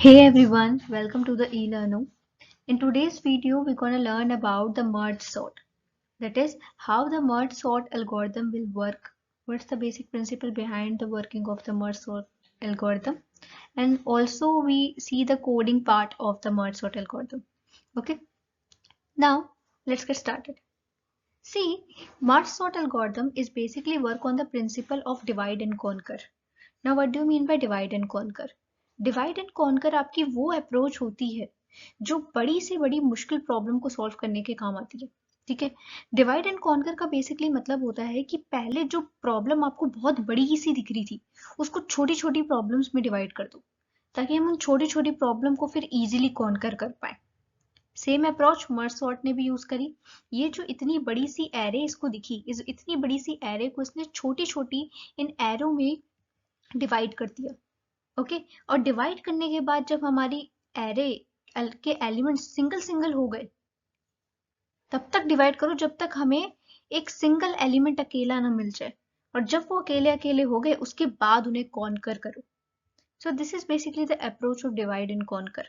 Hey everyone, welcome to the eLearno. In today's video, we're going to learn about the merge sort. That is, how the merge sort algorithm will work. What's the basic principle behind the working of the merge sort algorithm? And also we see the coding part of the merge sort algorithm. Okay, now let's get started. See, merge sort algorithm is basically work on the principle of divide and conquer. Now what do you mean by divide and conquer? Divide and conquer आपकी वो approach होती है जो बड़ी से बड़ी मुश्किल problem को सॉल्व करने के काम आती है। ठीक है, डिवाइड एंड कॉन्कर का बेसिकली मतलब होता है कि पहले जो प्रॉब्लम आपको बहुत बड़ी सी दिख रही थी उसको छोटी छोटी प्रॉब्लम्स में डिवाइड कर दो ताकि हम उन छोटी छोटी प्रॉब्लम को फिर इजीली कॉन्कर कर पाए। सेम अप्रोच मर्ज सॉर्ट ने भी यूज करी। ये जो इतनी बड़ी सी एरे इसको दिखी, इस इतनी बड़ी सी एरे को इसने छोटी छोटी इन एरो में डिवाइड कर दिया। ओके, और डिवाइड करने के बाद जब हमारी एरे के एलिमेंट्स सिंगल सिंगल हो गए, तब तक डिवाइड करो जब तक हमें एक सिंगल एलिमेंट अकेला ना मिल जाए, और जब वो अकेले अकेले हो गए उसके बाद उन्हें कॉन्कर करो। सो this is basically the approach of divide and conquer.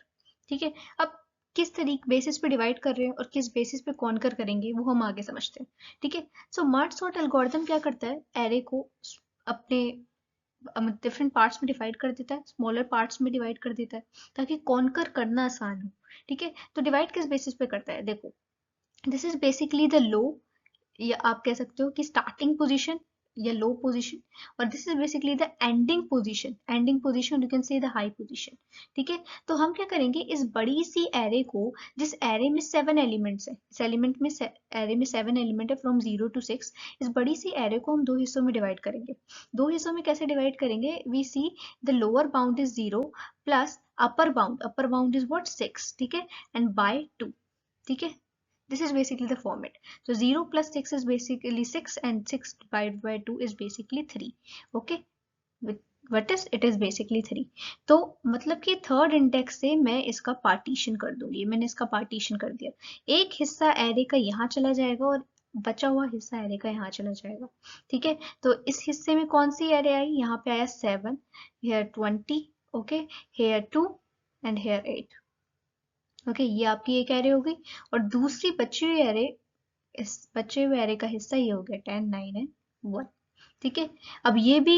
ठीक है, अब किस तरीके बेसिस पे डिवाइड कर रहे हैं और किस बेसिस पे कॉन्कर करेंगे वो हम आगे समझते हैं। ठीक है, सो मर्ज सॉर्ट एल्गोरिथम क्या करता है, एरे को अपने डिफरेंट पार्ट्स में डिवाइड कर देता है, स्मॉलर पार्ट्स में डिवाइड कर देता है ताकि कॉन्कर करना आसान हो। ठीक है, तो डिवाइड किस बेसिस पे करता है, देखो, दिस इज बेसिकली द लो, या आप कह सकते हो कि स्टार्टिंग पोजीशन या लो पोजीशन, और this is basically the ending position you can say the high position. ठीक है, तो हम क्या करेंगे, इस बड़ी सी एरे को, जिस एरे में 7 एलिमेंट्स है, इस एलिमेंट में एरे में 7 एलिमेंट है फ्रॉम 0 to 6, इस बड़ी सी एरे को हम दो हिस्सों में डिवाइड करेंगे। दो हिस्सों में कैसे डिवाइड करेंगे, we see the lower bound is 0 plus upper bound is what 6। ठीक है, एंड बाय 2। ठीक है, this is basically the format. So 0 plus 6 is basically 6 and 6 divided by 2 is basically 3. Okay, what is it is basically 3. तो मतलब कि third index से मैं इसका पार्टीशन कर दूंगी, मैंने इसका पार्टीशन कर दिया। एक हिस्सा एरे का यहाँ चला जाएगा और बचा हुआ हिस्सा एरे का यहाँ चला जाएगा। ठीक है, तो इस हिस्से में कौन सी एरे आई, यहाँ पे आया 7, here 20, okay, here 2 and here 8। Okay, ये आपकी एक एरे हो गई, और दूसरी बची हुई एरे, इस बचे हुए एरे का हिस्सा ये हो गया 10, 9 एंड 1। ठीक है, अब ये भी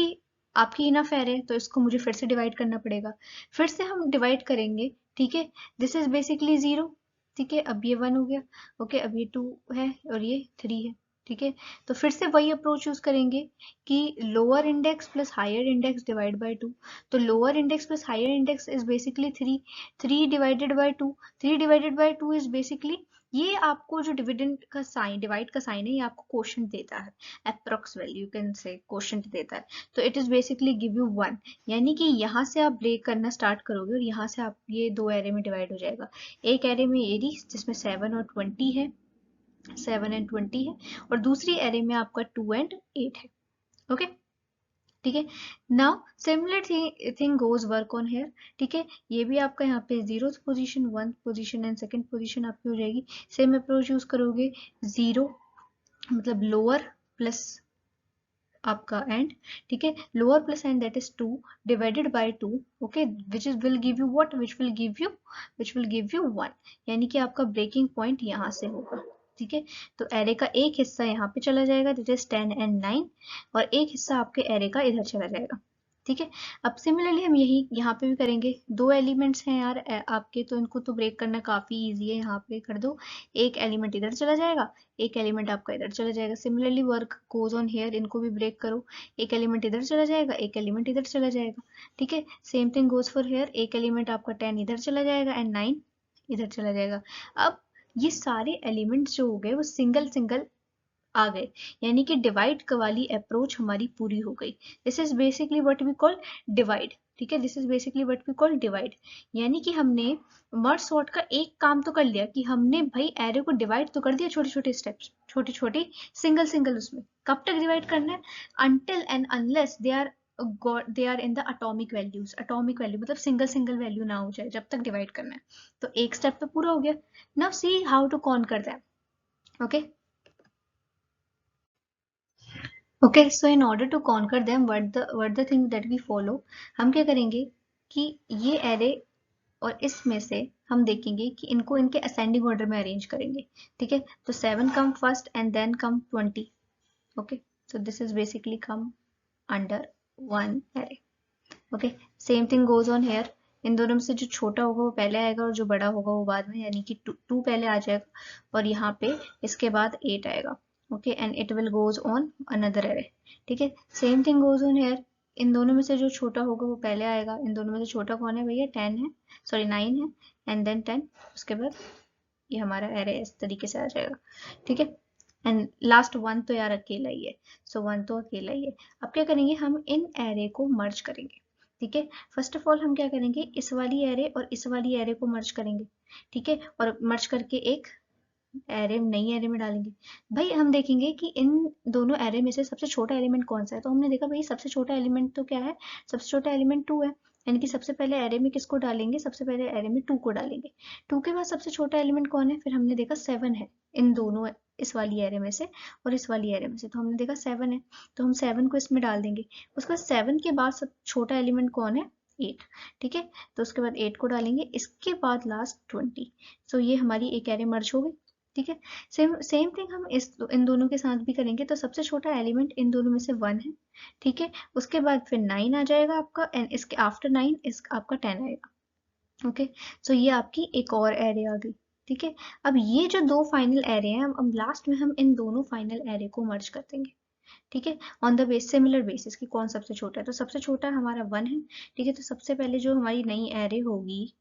आपकी इनफ एरे है तो इसको मुझे फिर से डिवाइड करना पड़ेगा। फिर से हम डिवाइड करेंगे। ठीक है, दिस इज बेसिकली 0। ठीक है, अब ये 1 हो गया। ओके, अब ये 2 है और ये 3 है। ठीक है, तो फिर से वही अप्रोच यूज करेंगे कि lower index plus higher index divide by 2। तो lower index plus higher index is basically 3। 3 divided by 2, 3 divided by 2 is basically, ये आपको जो डिविडेंड का साइन, डिवाइड का साइन है, ये आपको क्वोशंट देता है, approx value you can say quotient देता है। तो it is basically give you 1, यानी कि यहाँ से आप ब्रेक करना स्टार्ट करोगे और यहाँ से आप ये दो एरे में डिवाइड हो जाएगा। एक एरे में एरी जिसमें 7 और 20 है, 7 एंड 20 है, और दूसरी एरे में आपका 2 एंड 8 है। ओके, ठीक है, now similar thing goes work on here. ठीक है, ये भी आपका यहाँ पे 0th position, 1st position and 2nd position आपकी हो जाएगी। सेम अप्रोच यूज करोगे, 0 मतलब लोअर प्लस आपका एंड। ठीक है, lower plus and that is 2 divided by 2। Okay, which is will give you what, which will give you 1, यानी कि आपका ब्रेकिंग पॉइंट यहाँ से होगा। ठीक है, तो एरे का एक हिस्सा यहाँ पे चला जाएगा, दैट इज 10 एंड 9, और एक हिस्सा आपके एरे का इधर चला जाएगा। ठीक है, अब सिमिलरली हम यही यहाँ पे भी करेंगे। दो एलिमेंट्स हैं यार आपके, तो इनको तो ब्रेक करना काफी इजी है। यहाँ पे कर दो, एक एलिमेंट इधर चला जाएगा, एक एलिमेंट आपका इधर चला जाएगा। Similarly work goes on here, इनको भी ब्रेक करो, एक एलिमेंट इधर चला जाएगा, एक एलिमेंट इधर चला जाएगा। ठीक है, same thing goes for here, एक एलिमेंट आपका 10 इधर चला जाएगा एंड 9 इधर चला जाएगा। अब ये सारे एलिमेंट्स जो हो गए वो सिंगल सिंगल आ गए, यानी कि डिवाइड वाली अप्रोच हमारी पूरी हो गई। This is basically what we call divide. ठीक है, this is basically what we call divide, यानी कि हमने मर्ज सॉर्ट का एक काम तो कर लिया कि हमने भाई एरे को डिवाइड तो कर दिया, छोटे छोटे स्टेप्स, छोटी छोटी सिंगल सिंगल। उसमें कब तक डिवाइड करना है, until and unless they are in the atomic values. Atomic value मतलब सिंगल सिंगल वैल्यू ना हो जाए, जब तक डिवाइड करना है। तो एक स्टेप तो पूरा हो गया। Now see how to conquer that. Okay, Okay, so in order to conquer them, what the thing that we follow, हम क्या करेंगे कि ये array और इसमें से हम देखेंगे कि इनको इनके असेंडिंग ऑर्डर में अरेंज करेंगे, ठीक है। तो 7 come first and then come 20, okay. So this is basically come under one array, okay. Same thing goes on here, इन दोनों में से जो छोटा होगा वो पहले आएगा और जो बड़ा होगा वो बाद में, यानी कि 2 पहले आ जाएगा और यहाँ पे इसके बाद 8 आएगा, okay. And it will goes on another array, ठीक है। Same thing goes on here, इन दोनों में से जो छोटा होगा वो पहले आएगा, इन दोनों में से छोटा कौन है भैया, 10 है, सॉरी 9 है, एंड देन 10, उसके बाद ये हमारा एरे इस तरीके से आ जाएगा, ठीक है। एंड लास्ट 1 तो यार अकेला ही है, सो 1 तो अकेला ही है। अब क्या करेंगे, हम इन एरे को मर्ज करेंगे, ठीक है। फर्स्ट ऑफ ऑल हम क्या करेंगे, इस वाली एरे और इस वाली एरे को मर्ज करेंगे, ठीक है। और मर्ज करके एक एरे, नई एरे में डालेंगे। भाई हम देखेंगे कि इन दोनों एरे में से सबसे छोटा एलिमेंट कौन सा है, तो हमने देखा भाई सबसे छोटा एलिमेंट तो क्या है, सबसे छोटा एलिमेंट 2 है, यानी कि सबसे पहले एरे में किसको डालेंगे, सबसे पहले एरे में 2 को डालेंगे। 2 के बाद सबसे छोटा एलिमेंट कौन है, फिर हमने देखा 7 है, इन दोनों, इस वाली एरे में से और इस वाली एरे में से, तो हमने देखा 7 है, तो हम 7 को इसमें डाल देंगे। उसके बाद 7 के बाद सब छोटा एलिमेंट कौन है, 8, ठीक है। तो उसके बाद 8 को डालेंगे, इसके बाद लास्ट 20, सो ये हमारी एक एरे मर्ज हो गई, ठीक है। सेम सेम थिंग हम इन दोनों के साथ भी करेंगे, तो सबसे छोटा एलिमेंट इन दोनों में से 1 है, ठीक है। उसके बाद फिर 9 आ जाएगा आपका, एंड इसके आफ्टर 9 इस आपका 10 आएगा, ओके। सो ये आपकी एक और एरे आ गई, ठीक है। अब ये जो दो फाइनल एरे हैं, अब लास्ट में हम इन दोनों फाइनल एरे को मर्ज कर देंगे, ठीक है, on the base similar basis कि कौन सबसे छोटा है। तो सबसे छोटा हमारा 1 है, ठीक है। तो सबसे पहले जो हमारी नई एरे होगी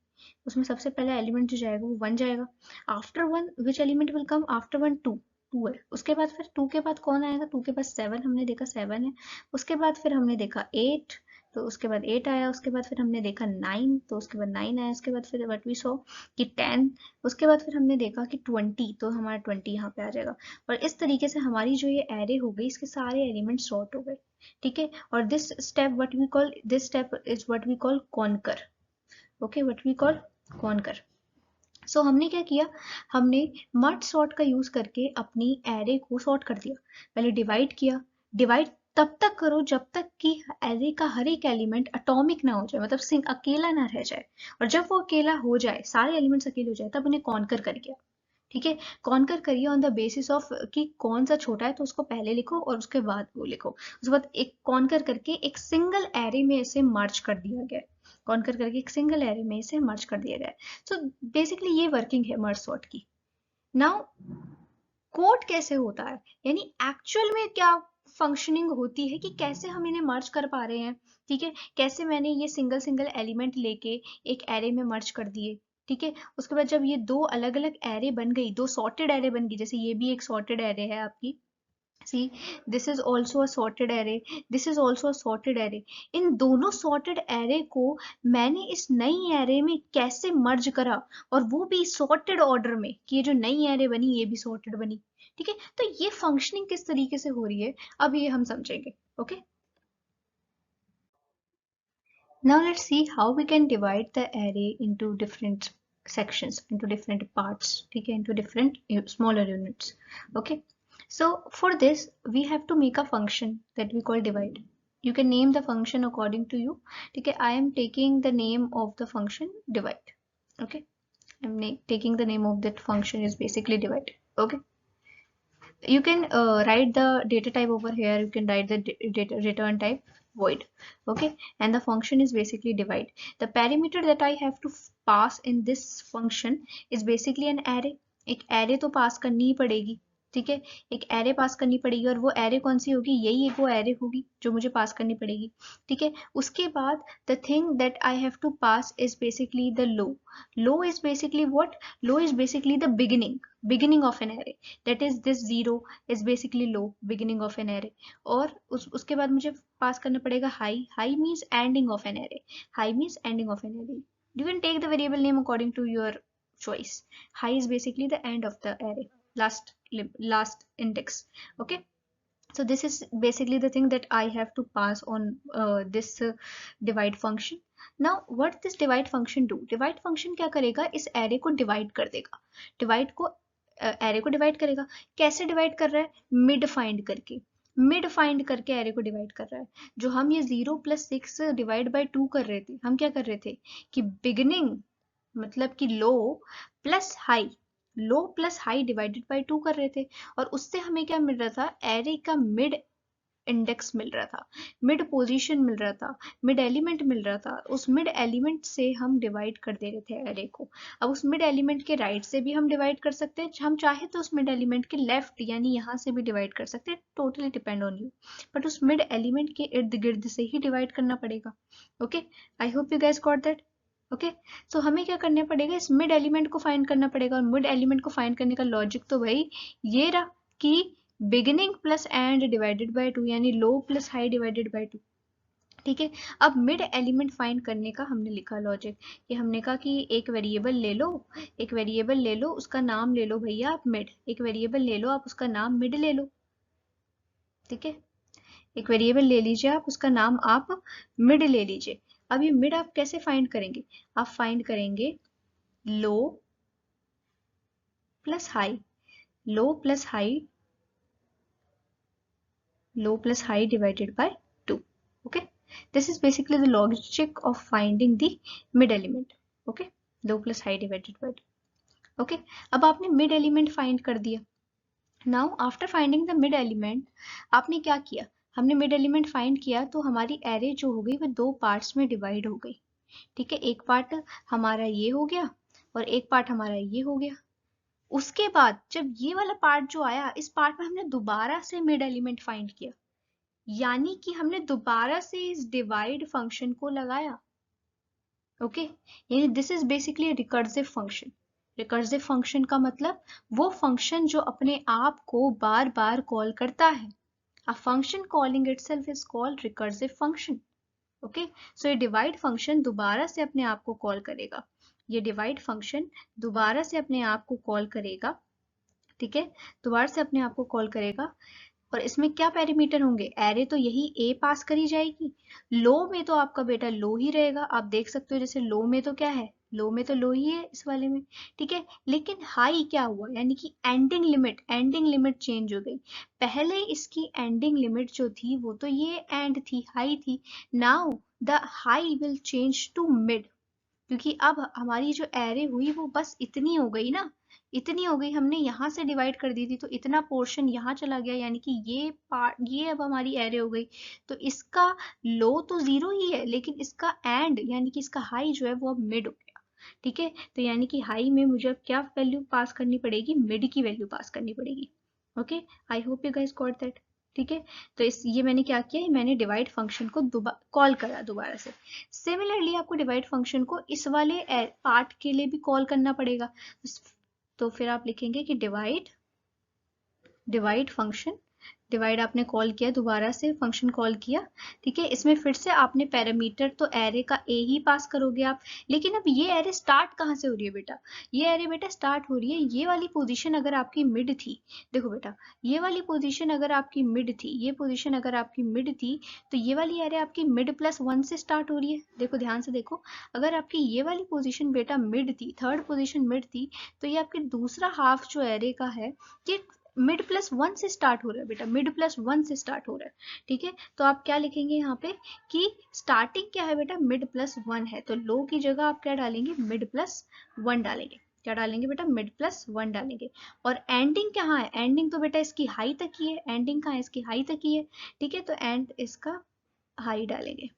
उसमें सबसे पहला एलिमेंट जो जाएगा वो 1 जाएगा। After 1 which element will come after 1, 2, 2 है। उसके बाद फिर 2 के बाद कौन आएगा, 2 के बाद 7, हमने देखा 7 है। उसके बाद फिर हमने देखा 8, तो उसके बाद 8 आया। उसके बाद फिर हमने देखा 9, तो उसके बाद 9 आया। उसके बाद फिर व्हाट वी सॉ कि 10। उसके बाद फिर हमने देखा कि 20, तो हमारा 20 यहाँ पे आ जाएगा। और इस तरीके से हमारी जो ये एरे हो गई, इसके सारे एलिमेंट सॉर्ट हो गए, ठीक है। और this step is what we call conquer, okay, what we call conquer. So हमने क्या किया, हमने मर्ज सॉर्ट का यूज करके अपनी एरे को सॉर्ट कर दिया। पहले डिवाइड किया, डिवाइड तब तक करो जब तक कि एरे का हर एक एलिमेंट एटॉमिक ना हो जाए, मतलब सिंग अकेला ना रह जाए। और जब वो अकेला हो जाए, सारे एलिमेंट्स अकेले हो जाए, तब उन्हें कॉन्कर कर गया, ठीक है। कॉन्कर करिए ऑन द बेसिस ऑफ कि कौन सा छोटा है, तो उसको पहले लिखो और उसके बाद वो लिखो। उसके बाद एक कॉन्कर करके एक सिंगल एरे में इसे मर्ज कर दिया गया, कॉन्कर करके एक सिंगल एरे में इसे मर्ज कर दिया गया। सो बेसिकली ये वर्किंग है मर्ज सॉर्ट की। नाउ कोड कैसे होता है, यानी एक्चुअल में क्या फंक्शनिंग होती है, कि कैसे हम इन्हें मर्ज कर पा रहे हैं, ठीक है। कैसे मैंने ये सिंगल सिंगल एलिमेंट लेके एक एरे में मर्ज कर दिए, ठीक है। उसके बाद जब ये दो अलग अलग एरे बन गई, दो सॉर्टेड एरे बन गई, जैसे ये भी एक सॉर्टेड एरे है आपकी, see this is also a sorted array, this is also a sorted array। इन दोनों sorted array को मैंने इस नई array में कैसे मर्ज करा, और वो भी sorted order में, कि ये जो नई array बनी ये भी sorted बनी, ठीक है। तो ये फंक्शनिंग किस तरीके से हो रही है, अब ये हम समझेंगे, okay. Now let's see how we can divide the array into different sections, into different parts, ठीक है, into different smaller units, okay। So for this we have to make a function that we call divide। You can name the function according to you, ठीक है। I am taking the name of the function divide, okay। I'm taking the name of that function is basically divide, okay। You can write the data type over here. You can write the data return type void, okay, and the function is basically divide। The parameter that I have to pass in this function is basically an array। एक array तो pass करनी ही पड़ेगी, ठीक है। एक array पास करनी पड़ेगी, और वो एरे कौन सी होगी, यही एक वो एरे होगी जो मुझे पास करनी पड़ेगी, ठीक है। उसके बाद the thing that I have to pass is basically the low. Low is basically what, low is basically the beginning of an array, that is this 0 is basically low, beginning of an array। और उसके बाद मुझे पास करना पड़ेगा high. High means ending of an array, high means ending of an array। You can take the variable name according to your choice। High is basically the end of the array, last index, okay। So this is basically the thing that I have to pass on this divide function। now what this divide function do, divide function क्या करेगा, इस array को divide कर देगा। divide को array को divide करेगा, कैसे divide कर रहा है, mid find करके, मिड फाइंड करके एरे को डिवाइड कर रहा है। जो हम ये 0 + 6 डिवाइड बाय 2 कर रहे थे, हम क्या कर रहे थे कि बिगिनिंग मतलब कि low plus high, low plus high divided by 2 कर रहे थे, और उससे हमें क्या मिल रहा था, एरे का मिड इंडेक्स मिल रहा था, मिड पोजीशन मिल रहा था, मिड एलिमेंट मिल रहा था। उस मिड एलिमेंट से हम डिवाइड कर दे रहे थे एरे को। अब उस मिड एलिमेंट के राइट से भी हम डिवाइड कर सकते हैं, हम चाहे तो उस मिड एलिमेंट के लेफ्ट यानी यहाँ से भी डिवाइड कर सकते हैं, totally depend on you, but उस मिड एलिमेंट के इर्द गिर्द से ही डिवाइड करना पड़ेगा। Okay, I hope you guys got that. Okay, so हमें क्या करना पड़ेगा, इस मिड एलिमेंट को फाइंड करना पड़ेगा, और मिड एलिमेंट को फाइंड करने का लॉजिक तो भाई ये रहा कि beginning plus and divided by 2 यानी लो प्लस हाई डिवाइडेड बाय 2। ठीक है, अब मिड एलिमेंट फाइंड करने का हमने लिखा लॉजिक, कि हमने कहा कि एक वेरिएबल ले लो, एक वेरिएबल ले लो, उसका नाम ले लो भैया आप मिड, एक वेरिएबल ले लो आप उसका नाम मिड ले लो। ठीक है, एक वेरिएबल ले लीजिए आप, उसका नाम आप मिड ले लीजिए। अब ये मिड आप कैसे फाइंड करेंगे, आप फाइंड करेंगे low plus high, low plus high, low plus high divided by 2. Okay, this is basically the logic of finding the mid element. Okay, low plus high divided by 2. Okay, अब आपने mid element find कर दिया। Now after finding the mid element आपने क्या किया, हमने mid element find किया तो हमारी array जो हो गई वो दो parts में divide हो गई। ठीक है, एक पार्ट हमारा ये हो गया और एक पार्ट हमारा ये हो गया। उसके बाद जब ये वाला पार्ट जो आया, इस पार्ट में हमने दोबारा से मिड एलिमेंट फाइंड किया, यानी कि हमने दोबारा से इस डिवाइड फंक्शन को लगाया। ओके, यानी this is basically recursive function. Recursive function का मतलब वो फंक्शन जो अपने आप को बार बार कॉल करता है। A function calling itself is called recursive function. Okay, so ये डिवाइड फंक्शन दोबारा से अपने आप को कॉल करेगा, ये डिवाइड फंक्शन दोबारा से अपने आप को कॉल करेगा। ठीक है, दोबारा से अपने आप को कॉल करेगा, और इसमें क्या पैरामीटर होंगे, एरे तो यही ए पास करी जाएगी, लो में तो आपका बेटा लो ही रहेगा। आप देख सकते हो जैसे लो में तो क्या है, लो में तो लो ही है इस वाले में। ठीक है, लेकिन हाई क्या हुआ, यानी कि एंडिंग लिमिट चेंज हो गई। पहले इसकी एंडिंग लिमिट जो थी वो तो ये एंड थी, हाई थी। Now the high will change to mid, क्योंकि अब हमारी जो एरे हुई वो बस इतनी हो गई ना, इतनी हो गई, हमने यहाँ से डिवाइड कर दी थी तो इतना पोर्शन यहाँ चला गया, यानी कि ये पार्ट, ये अब हमारी एरे हो गई। तो इसका लो तो जीरो ही है, लेकिन इसका एंड यानी कि इसका हाई जो है वो अब मिड हो गया। ठीक है, तो यानी कि हाई में मुझे अब क्या वैल्यू पास करनी पड़ेगी, मिड की वैल्यू पास करनी पड़ेगी। Okay, I hope you guys got that. ठीक है, तो इस ये मैंने क्या किया, मैंने डिवाइड फंक्शन को कॉल करा दोबारा से। सिमिलरली आपको डिवाइड फंक्शन को इस वाले पार्ट के लिए भी कॉल करना पड़ेगा, तो फिर आप लिखेंगे कि डिवाइड फंक्शन, डिवाइड आपने कॉल किया, दोबारा से फंक्शन कॉल किया। ठीक है, इसमें फिर से आपने पैरामीटर तो एरे का ए ही पास करोगे आप, लेकिन अब ये एरे स्टार्ट कहाँ से हो रही है बेटा, ये एरे बेटा स्टार्ट हो रही है, ये वाली पोजीशन अगर आपकी मिड थी, देखो बेटा ये वाली पोजीशन अगर आपकी मिड थी, ये पोजीशन अगर आपकी मिड थी, तो ये वाली एरे आपकी मिड प्लस 1 से स्टार्ट हो रही है। देखो ध्यान से देखो, अगर आपकी ये वाली पोजीशन बेटा मिड थी, थर्ड पोजीशन मिड थी, तो ये आपके दूसरा हाफ जो एरे का है ये मिड प्लस 1 से स्टार्ट हो रहा है बेटा, मिड प्लस 1 से स्टार्ट हो रहा है। ठीक है, तो आप क्या लिखेंगे यहाँ पे कि स्टार्टिंग क्या है बेटा, मिड प्लस 1 है, तो लो की जगह आप क्या डालेंगे, मिड प्लस 1 डालेंगे। क्या डालेंगे बेटा, मिड प्लस 1 डालेंगे। और एंडिंग कहाँ है, एंडिंग तो बेटा इसकी हाई तक ही है, एंडिंग कहाँ है, इसकी हाई तक ही है। ठीक है, तो एंड इसका हाई डालेंगे।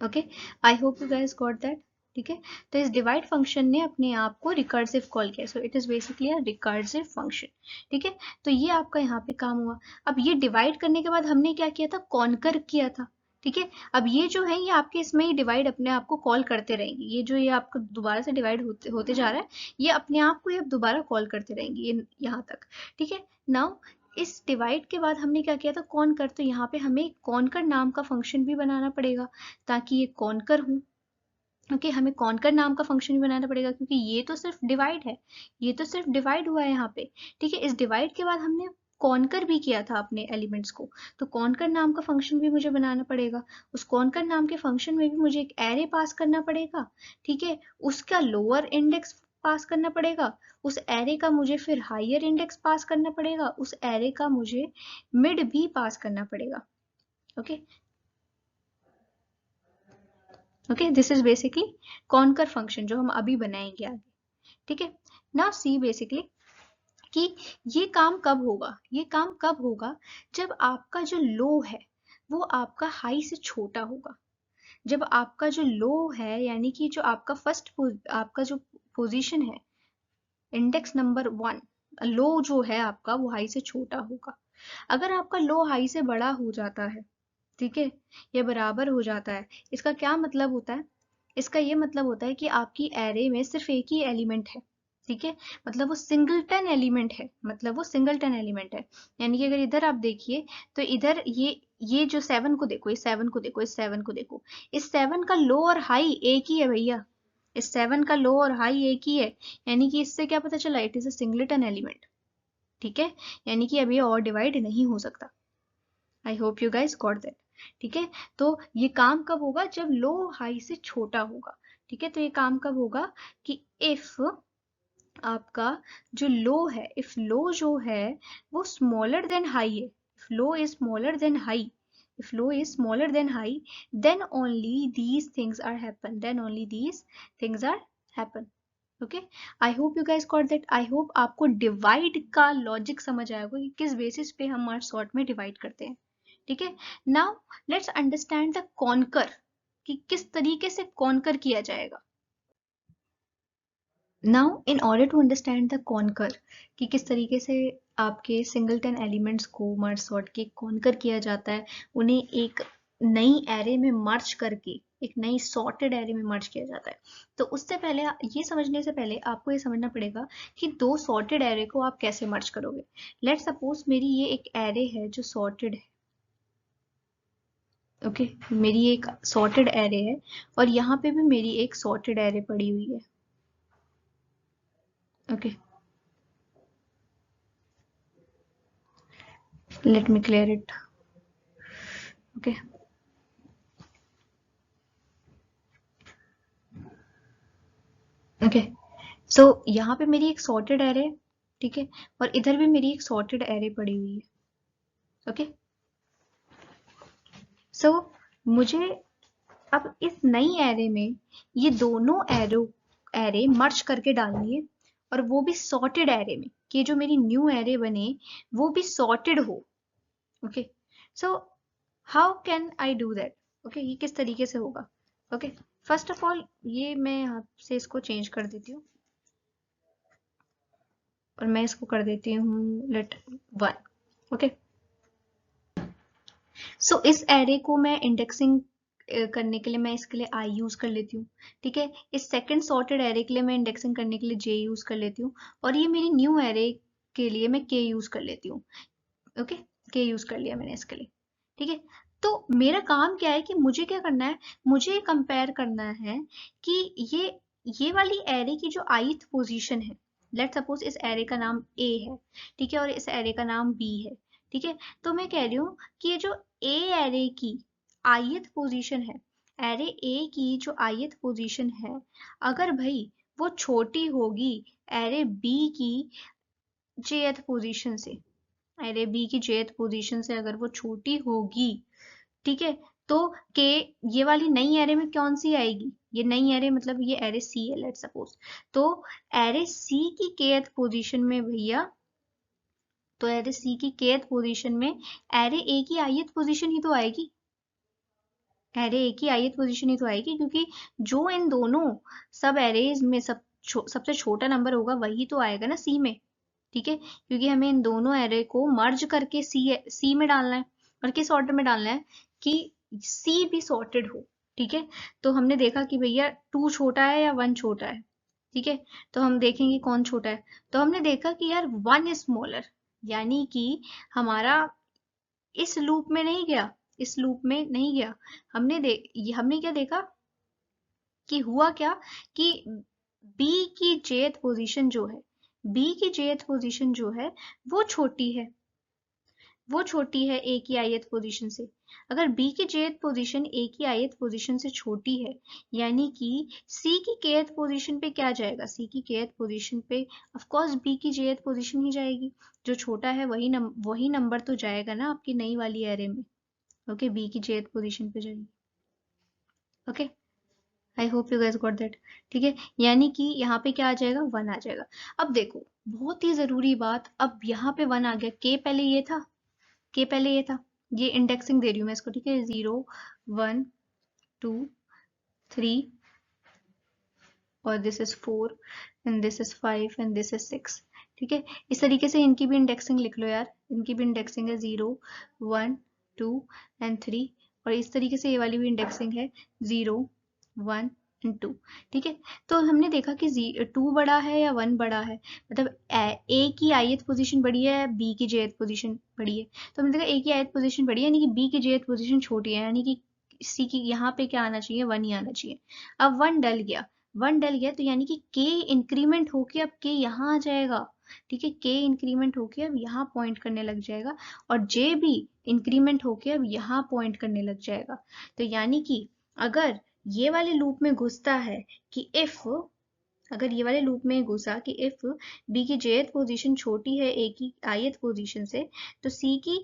Okay, I hope you guys got that. ठीक है, तो इस डिवाइड फंक्शन ने अपने आप को रिकर्सिव कॉल किया, so it is basically a recursive function. ठीक है, तो ये आपका यहाँ पे काम हुआ। अब ये डिवाइड करने के बाद हमने क्या किया था, कॉन्कर किया था। ठीक है, अब ये जो है ये आपके इसमें ही डिवाइड अपने आप को कॉल करते रहेंगे, ये जो ये आपको दोबारा से डिवाइड होते होते जा रहा है, ये अपने आप को ये अब दोबारा कॉल करते रहेंगे ये यहाँ तक। ठीक है, नाउ इस डिवाइड के बाद हमने क्या किया था, कॉन्कर, तो यहाँ पे हमें कॉन्कर नाम का फंक्शन भी बनाना पड़ेगा ताकि ये कॉन्कर हो। ओके, हमें कॉन्कर नाम का फंक्शन भी बनाना पड़ेगा, क्योंकि ये तो सिर्फ डिवाइड है, ये तो सिर्फ डिवाइड हुआ है यहाँ पे। ठीक है, इस डिवाइड के बाद हमने कॉन्कर भी किया था अपने एलिमेंट्स को, तो कॉन्कर नाम का फंक्शन भी मुझे बनाना पड़ेगा। उस कॉन्कर नाम के फंक्शन में भी मुझे एक एरे पास करना पड़ेगा। ठीक है, उसका लोअर इंडेक्स पास करना पड़ेगा, उस एरे का मुझे फिर हायर इंडेक्स पास करना पड़ेगा, उस एरे का मुझे मिड भी पास करना पड़ेगा। Okay, okay, this is basically conquer function जो हम अभी बनाएंगे आगे, ठीक है। नाउ सी बेसिकली कि ये काम कब होगा, ये काम कब होगा जब आपका जो लो है वो आपका हाई से छोटा होगा। जब आपका जो लो है यानी कि जो आपका आपका जो पोजीशन है, इंडेक्स नंबर 1, लो जो है आपका वो हाई से छोटा होगा। अगर आपका लो हाई से बड़ा हो जाता है, ठीक है, या बराबर हो जाता है, इसका क्या मतलब होता है? इसका ये मतलब होता है कि आपकी एरे में सिर्फ एक ही एलिमेंट है, ठीक है, मतलब वो सिंगलटन एलिमेंट है, मतलब वो सिंगलटन एलिमेंट है। यानी कि अगर इधर आप देखिए तो इधर ये जो 7 को देखो, इस 7 को देखो, इस 7 को देखो, इस 7 का लो और हाई एक ही है भैया, इस 7 का लो और हाई एक ही है। यानी कि इससे क्या पता चला, it is a singleton element, ठीक है। यानी कि अब ये और डिवाइड नहीं हो सकता। आई hope you guys got that, ठीक है। तो ये काम कब होगा, जब लो हाई से छोटा होगा, ठीक है। तो ये काम कब होगा कि इफ आपका जो लो है, इफ लो जो है वो स्मॉलर देन हाई है, if low is smaller than high, if low is smaller than high, then only these things are happen, then only these things are happen, okay. I hope you guys got that, I hope आपको divide का logic समझ आएगा कि किस basis पे हम marks short में divide करते हैं, ठीक है। Now let's understand the conquer, कि किस तरीके से कॉन्कर किया जाएगा। Now in order to understand the conquer, कि किस तरीके से आपके सिंगलटन एलिमेंट्स को मर्ज सॉर्ट के कॉन्कर किया जाता है, उन्हें एक नई एरे में मर्ज करके एक नई सॉर्टेड एरे में मर्ज किया जाता है। तो उससे पहले ये समझने से पहले आपको ये समझना पड़ेगा कि दो सॉर्टेड एरे को आप कैसे मर्ज करोगे। लेट सपोज मेरी ये एक एरे है जो सॉर्टेड है, ओके मेरी एक सॉर्टेड एरे है और यहाँ पे भी मेरी एक सॉर्टेड एरे पड़ी हुई है, okay let me clear it, okay। Okay so यहाँ पे मेरी एक सॉर्टेड एरे, ठीक है, और इधर भी मेरी एक सॉर्टेड एरे पड़ी हुई है, ओके। सो मुझे अब इस नई एरे में ये दोनों एरे मर्ज करके डालनी है, और वो भी सॉर्टेड एरे में, कि जो मेरी न्यू एरे बने वो भी सॉर्टेड हो, okay. So how can I do that, okay, ये किस तरीके से होगा, ओके। फर्स्ट ऑफ ऑल ये मैं यहाँ से इसको चेंज कर देती हूँ और मैं इसको कर देती हूँ लेट 1, ओके। सो इस एरे को मैं इंडेक्सिंग करने के लिए मैं इसके लिए आई यूज कर लेती हूँ, ठीक है। इस सेकंड सॉर्टेड एरे के लिए मैं इंडेक्सिंग करने के लिए जे यूज कर लेती हूँ, और ये मेरी न्यू एरे के लिए मैं के यूज कर लेती हूँ, ओके। के यूज कर लिया मैंने इसके लिए, ठीक है। तो मेरा काम क्या है कि मुझे क्या करना है, मुझे कंपेयर करना है कि ये वाली एरे की जो ith पोजीशन है, लेट सपोज इस एरे का नाम ए है, ठीक है, और इस एरे का नाम बी है, ठीक है। तो मैं कह रही हूँ कि ये जो ए एरे की ith पोजीशन है, एरे ए की जो ith पोजीशन है, अगर भाई वो छोटी होगी एरे बी की jth पोजीशन से, एरे बी की jth पोजीशन से अगर वो छोटी होगी, ठीक है, तो के ये वाली नई एरे में कौन सी आएगी, ये नई एरे मतलब ये एरे सी है लेट सपोज। तो एरे सी की केथ पोजीशन में भैया, तो एरे सी की केथ पोजीशन में एरे ए की आईथ पोजीशन ही तो आएगी, एरे ए की आईथ पोजीशन ही तो आएगी, क्योंकि जो इन दोनों सब एरेज में सबसे छोटा नंबर होगा वही तो आएगा ना सी में, ठीक है। क्योंकि हमें इन दोनों एरे को मर्ज करके सी में डालना है, और किस ऑर्डर में डालना है कि सी भी सॉर्टेड हो, ठीक है। तो हमने देखा कि भैया 2 छोटा है या 1 छोटा है, ठीक है। तो हम देखेंगे कौन छोटा है, तो हमने देखा कि यार 1 इज स्मॉलर, यानी कि हमारा इस लूप में नहीं गया, इस लूप में नहीं गया। हमने क्या देखा कि हुआ क्या कि बी की जेथ पोजीशन जो है, बी की जेथ पोजीशन जो है वो छोटी है, वो छोटी है ए की आईथ पोजीशन से। अगर बी की जेथ पोजीशन ए की आईथ पोजीशन से छोटी है, यानी कि सी की केथ पोजीशन पे क्या जाएगा, सी की केथ पोजीशन पे ऑफ कोर्स बी की जेथ पोजीशन ही जाएगी, जो छोटा है वही नंबर तो जाएगा ना आपकी नई वाली एरे में, ओके, बी की जेथ पोजीशन पे जाएगी, okay. I hope you guys got that. ठीक है, यानी कि यहाँ पे क्या आ जाएगा, 1 आ जाएगा। अब देखो बहुत ही जरूरी बात, अब यहाँ पे 1 आ गया, के पहले ये था, के पहले ये था, ये इंडेक्सिंग दे रही हूँ मैं इसको, ठीक है, 0 1 2 3 और this is 4 and this is 5 and this is 6। ठीक है, इस तरीके से इनकी भी इंडेक्सिंग लिख लो यार, इनकी भी इंडेक्सिंग है 0 1 2 एंड 3, और इस तरीके से ये वाली भी इंडेक्सिंग है 0 1 एंड 2। ठीक है, तो हमने देखा कि 2 बड़ा है या 1 बड़ा है, मतलब ए की ith पोजीशन बड़ी है, बी की jth पोजीशन बड़ी है, तो हमने देखा ए की ith पोजीशन बड़ी है, यानी कि बी की jth पोजीशन छोटी है, यानी कि सी की यहाँ पे क्या आना चाहिए, 1 ही आना चाहिए। अब 1 डल गया, 1 डल गया, तो यानी कि के इंक्रीमेंट होके अब के यहाँ आ जाएगा। ठीक है, के इंक्रीमेंट होके अब यहाँ पॉइंट करने लग जाएगा, और जे भी इंक्रीमेंट होके अब यहाँ पॉइंट करने लग जाएगा। तो यानी कि अगर ये वाले लूप में घुसता है कि इफ, अगर ये वाले लूप में घुसा कि इफ बी की जेथ पोजीशन छोटी है ए की ith पोजीशन से, तो सी की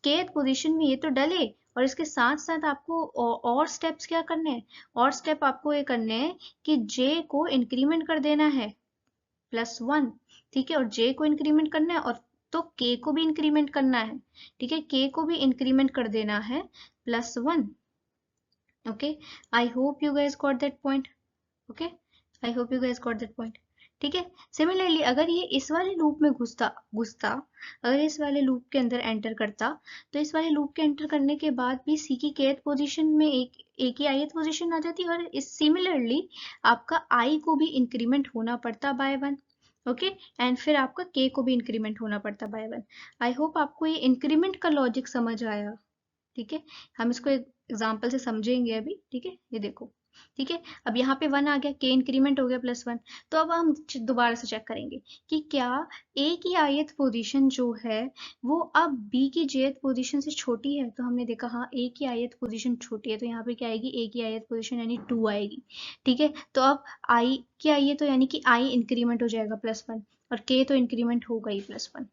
kth पोजीशन में ये तो डले, और इसके साथ साथ आपको और स्टेप्स क्या करने हैं, और स्टेप आपको ये करने हैं कि जे को इंक्रीमेंट कर देना है +1। ठीक है, और जे को इंक्रीमेंट करना है, और तो के को भी इंक्रीमेंट करना है। ठीक है, के को भी इंक्रीमेंट कर देना है +1। Okay, I hope you guys got that point. Okay, I hope you guys got that point. ठीक है, सिमिलरली अगर ये इस वाले लूप में घुसता घुसता अगर इस वाले लूप के अंदर एंटर करता, तो इस वाले लूप के एंटर करने के बाद भी सी की kth पोजीशन में एक की ith पोजीशन आ जाती, और इस सिमिलरली आपका आई को भी इंक्रीमेंट होना पड़ता बाय 1। ओके, एंड फिर आपका के को भी इंक्रीमेंट होना पड़ता बाय 1। आई होप आपको ये इंक्रीमेंट का लॉजिक समझ आया। ठीक है, हम इसको एक एग्जाम्पल से समझेंगे अभी। ठीक है, ये देखो, ठीक है, अब यहाँ पे 1 आ गया, के इंक्रीमेंट हो गया +1। तो अब हम दोबारा से चेक करेंगे कि क्या ए की ith पोजीशन जो है वो अब बी की jth पोजीशन से छोटी है। तो हमने देखा हाँ, ए की ith पोजीशन छोटी है, तो यहाँ पे क्या आएगी, ए की ith पोजीशन यानी 2 आएगी। ठीक है, तो अब आई क्या आई है, तो यानी कि आई इंक्रीमेंट हो जाएगा +1, और के तो इंक्रीमेंट होगा ही +1।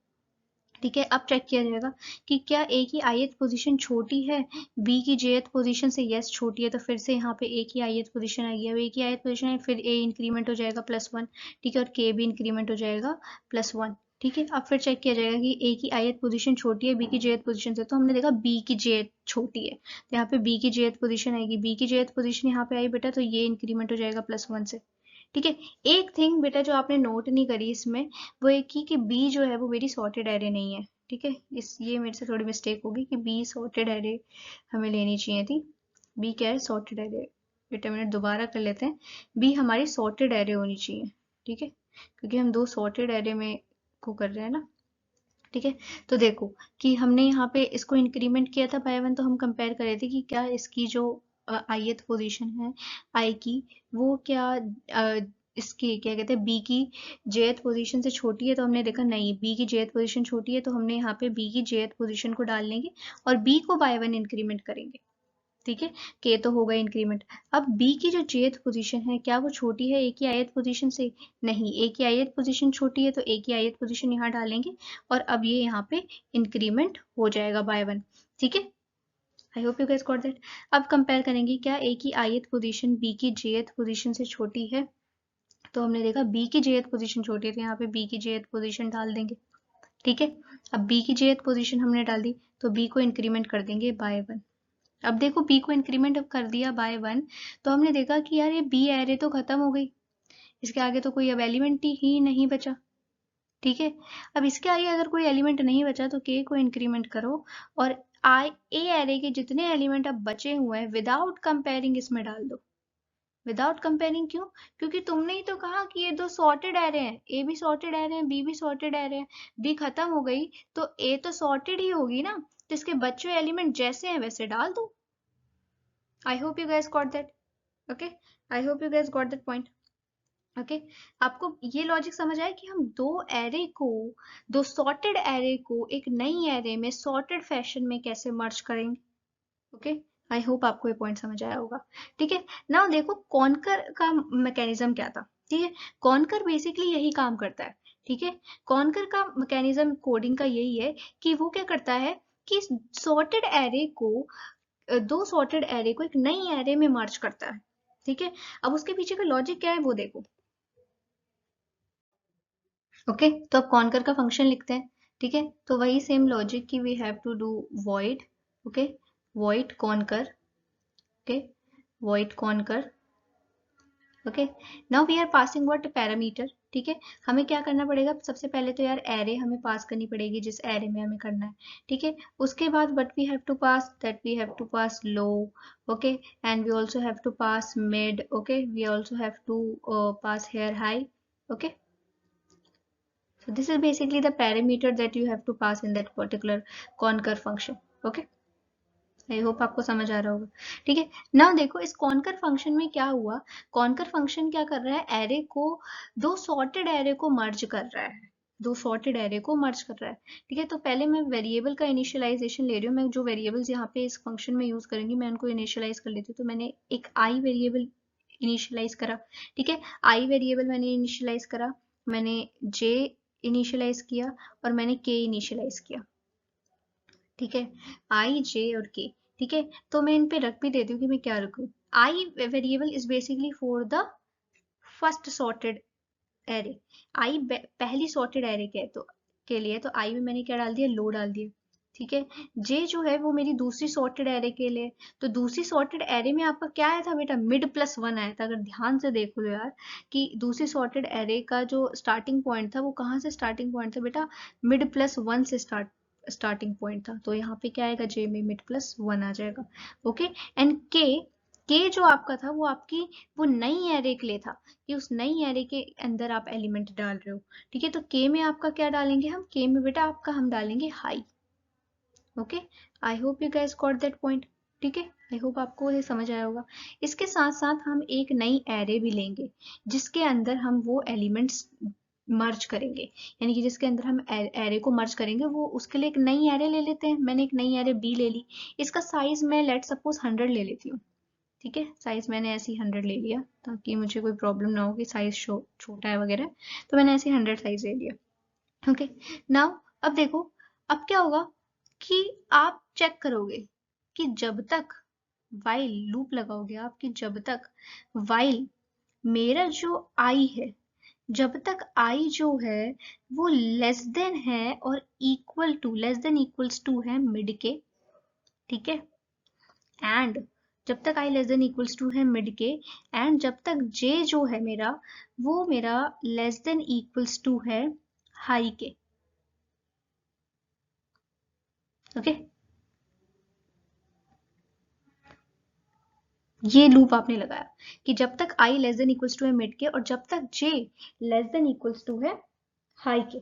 ठीक है, अब चेक किया जाएगा कि क्या ए की ith पोजीशन छोटी है बी की jth पोजीशन से। यस छोटी है, तो फिर से यहाँ पे ए की ith पोजीशन आई है, अब ए की ith पोजीशन है, फिर ए इंक्रीमेंट हो जाएगा +1। ठीक है, और के भी इंक्रीमेंट हो जाएगा +1। ठीक है, अब फिर चेक किया जाएगा कि ए की ith पोजीशन छोटी है बी की jth पोजीशन से, तो हमने देखा बी की jth छोटी है, तो यहाँ पे बी की jth पोजीशन आएगी, बी की jth पोजीशन यहाँ पे आई बेटा, तो ये इंक्रीमेंट हो जाएगा +1 से। ठीक है, एक थिंग बेटा जो आपने नोट नहीं करी इसमें, वो एक कि बी जो है वो मेरी सॉर्टेड एरे नहीं है। ठीक है, इस ये मेरे से थोड़ी मिस्टेक होगी कि बी सॉर्टेड एरे हमें लेनी चाहिए थी। बी क्या है, सॉर्टेड एरे। बेटा मिनट दोबारा कर लेते हैं, बी हमारी सॉर्टेड एरे होनी चाहिए। ठीक है, क्योंकि हम 2 सॉर्टेड एरे में को कर रहे हैं ना। ठीक है, तो देखो कि हमने यहाँ पे इसको इंक्रीमेंट किया था बाय 1, तो हम कंपेयर कर रहे थे कि क्या इसकी जो ith पोजीशन है आई की, वो क्या इसकी क्या कहते हैं बी की jth पोजीशन से छोटी है। तो हमने देखा नहीं, बी की jth पोजीशन छोटी है, तो हमने यहाँ पे बी की jth पोजीशन को डाल लेंगे और बी को बाय 1 इंक्रीमेंट करेंगे। ठीक है, के तो होगा इंक्रीमेंट। अब बी की जो jth पोजीशन है, क्या वो छोटी है ए की ith पोजीशन से? नहीं, ए की ith पोजीशन छोटी है, तो ए की ith पोजीशन यहाँ डालेंगे, और अब ये यहाँ पे इंक्रीमेंट हो जाएगा बाय 1। ठीक है, I hope you guys got that. अब कंपेयर करेंगे, क्या ए की ith पोजीशन बी की jth पोजीशन से छोटी है? तो हमने देखा बी की jth पोजीशन छोटी है, तो यहाँ पे बी की jth पोजीशन डाल देंगे। ठीक है, अब बी की jth पोजीशन हमने डाल दी, तो बी को इंक्रीमेंट कर देंगे बाय 1। अब देखो बी को इंक्रीमेंट अब कर दिया बाय 1, तो हमने देखा कि यार ये बी एरे तो खत्म हो गई, इसके आगे तो कोई अब एलिमेंट ही नहीं बचा। ठीक है, अब इसके आगे अगर कोई एलिमेंट नहीं बचा, तो के को इंक्रीमेंट करो, और आई ए एरे के जितने एलिमेंट अब बचे हुए हैं विदाउट कंपेयरिंग इसमें डाल दो। विदाउट कंपेयरिंग क्यों? क्योंकि तुमने ही तो कहा कि ये 2 सॉर्टेड एरे हैं, ए भी सॉर्टेड एरे हैं, बी भी सॉर्टेड एरे हैं। बी खत्म हो गई तो ए तो सॉर्टेड ही होगी ना, तो इसके बचे हुए एलिमेंट जैसे हैं वैसे डाल दो। आई hope you gas got that. Okay, I hope you gas got that point. Okay, आपको ये लॉजिक समझ आया कि हम दो सॉर्टेड एरे को एक नई एरे में सॉर्टेड फैशन में कैसे मर्ज करेंगे। ओके, आई होप आपको ये पॉइंट समझ आया होगा। ठीक है, नाउ देखो कॉन्कर का मैकेनिज्म क्या था। ठीक है, कॉन्कर बेसिकली यही काम करता है। ठीक है, कॉन्कर का मैकेनिज्म कोडिंग का यही है कि वो क्या करता है कि सॉर्टेड एरे को 2 सॉर्टेड एरे को एक नई एरे में मर्ज करता है। ठीक है, अब उसके पीछे का लॉजिक क्या है वो देखो। ओके, तो अब कॉन्कर का फंक्शन लिखते हैं। ठीक है, तो वही सेम लॉजिक की we have to do void, okay, void conquer, okay, void conquer, okay. Now we are passing what parameter. ठीक है, हमें क्या करना पड़ेगा, सबसे पहले तो यार एरे हमें पास करनी पड़ेगी जिस एरे में हमें करना है। ठीक है, उसके बाद what we have to pass, that we have to pass low, okay, and we also have to pass mid, okay, we also have to pass here high, okay. So this is basically the parameter that you have to pass in that particular conquer function. Okay. I hope आपको समझ आ रहा होगा। ठीक है, ना देखो इस conquer function में क्या हुआ, कॉन्कर फंक्शन क्या कर रहा है, एरे को, दो सॉर्टेड एरे को मर्ज कर रहा है, दो सॉर्टेड एरे को मर्ज कर रहा है। ठीक है, तो पहले मैं वेरिएबल का इनिशियलाइजेशन ले रही हूँ, मैं जो वेरिएबल्स यहाँ पे इस फंक्शन में यूज करूंगी मैं उनको इनिशियलाइज कर लेती हूँ। तो मैंने एक आई वेरिएबल इनिशियलाइज करा। ठीक है, आई वेरिएबल मैंने इनिशियलाइज करा, मैंने जे इनिशियलाइज किया और मैंने के इनिशियलाइज किया। ठीक है, आई जे और के। ठीक है, तो मैं इन पे रख भी देती हूँ कि मैं क्या रखूँ। I variable is basically for the first sorted array, I पहली सॉर्टेड एरे के लिए, तो आई में मैंने क्या डाल दिया, लो डाल दिया। ठीक है, जे जो है वो मेरी दूसरी सॉर्टेड एरे के लिए, तो दूसरी सॉर्टेड एरे में आपका क्या आया था बेटा, मिड प्लस वन आया था। अगर ध्यान से देखो तो यार कि दूसरी सॉर्टेड एरे का जो स्टार्टिंग पॉइंट था वो कहाँ से स्टार्टिंग पॉइंट था बेटा, मिड प्लस वन से स्टार्टिंग पॉइंट था। तो यहाँ पे क्या आएगा, जे में मिड प्लस वन आ जाएगा। ओके, एंड के जो आपका था वो आपकी वो नई एरे के लिए था, कि उस नई एरे के अंदर आप एलिमेंट डाल रहे हो। ठीक है, तो के में आपका क्या डालेंगे हम, के में बेटा आपका हम डालेंगे high. Okay, I hope you gas got that point. ठीक है, आई होप आपको ये समझ आया होगा। इसके साथ साथ हम एक नई एरे भी लेंगे जिसके अंदर हम वो एलिमेंट्स मर्ज करेंगे, यानी कि जिसके अंदर हम एरे को मर्ज करेंगे, वो उसके लिए एक नई एरे ले लेते हैं। मैंने एक नई एरे बी ले ली, इसका साइज मैं लेट सपोज 100 ले लेती हूँ। ठीक है, साइज मैंने ऐसे ही 100 ले लिया ताकि मुझे कोई प्रॉब्लम ना हो कि साइज छोटा है वगैरह, तो मैंने ऐसे ही 100 साइज ले लिया। ओके, नाउ अब देखो, अब क्या होगा कि आप चेक करोगे कि जब तक वाइल लूप लगाओगे आप, कि जब तक वाइल मेरा जो आई है, जब तक आई जो है वो लेस देन है और equal to, less than equals to है मिड के। ठीक है, एंड जब तक I less than equals to है मिड के, एंड जब तक जे जो है मेरा वो मेरा लेस देन इक्वल्स टू है हाई के। ओके, ये लूप आपने लगाया कि जब तक I less than equals to है मिड के और जब तक J less than equals to है हाई के,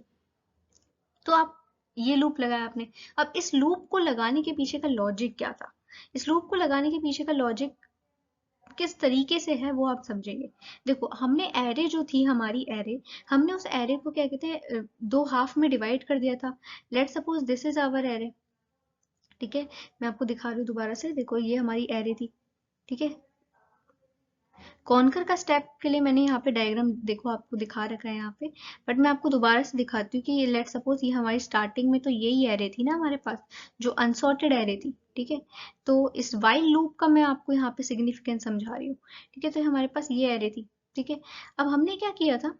तो आप ये लूप लगाया आपने। अब इस लूप को लगाने के पीछे का लॉजिक क्या था, इस लूप को लगाने के पीछे का लॉजिक किस तरीके से है वो आप समझेंगे। देखो हमने एरे जो थी हमारी एरे, हमने उस एरे को क्या कहते हैं, दो हाफ में डिवाइड कर दिया था। Let suppose this is our array. ठीक है, मैं आपको दिखा रही हूँ दोबारा से, देखो ये हमारी एरे थी। ठीक है, कॉन्कर का स्टेप के लिए मैंने यहाँ पे डायग्राम देखो आपको दिखा रखा है यहाँ पे, बट मैं आपको दोबारा से दिखाती हूँ कि ये लेट सपोज ये हमारी स्टार्टिंग में तो यही एरे थी ना हमारे पास, जो अनसॉर्टेड एरे थी। ठीक है, तो इस वाइल लूप का मैं आपको यहाँ पे सिग्निफिकेंस समझा रही हूँ। ठीक है, तो हमारे पास ये एरे थी। ठीक है, अब हमने क्या किया था,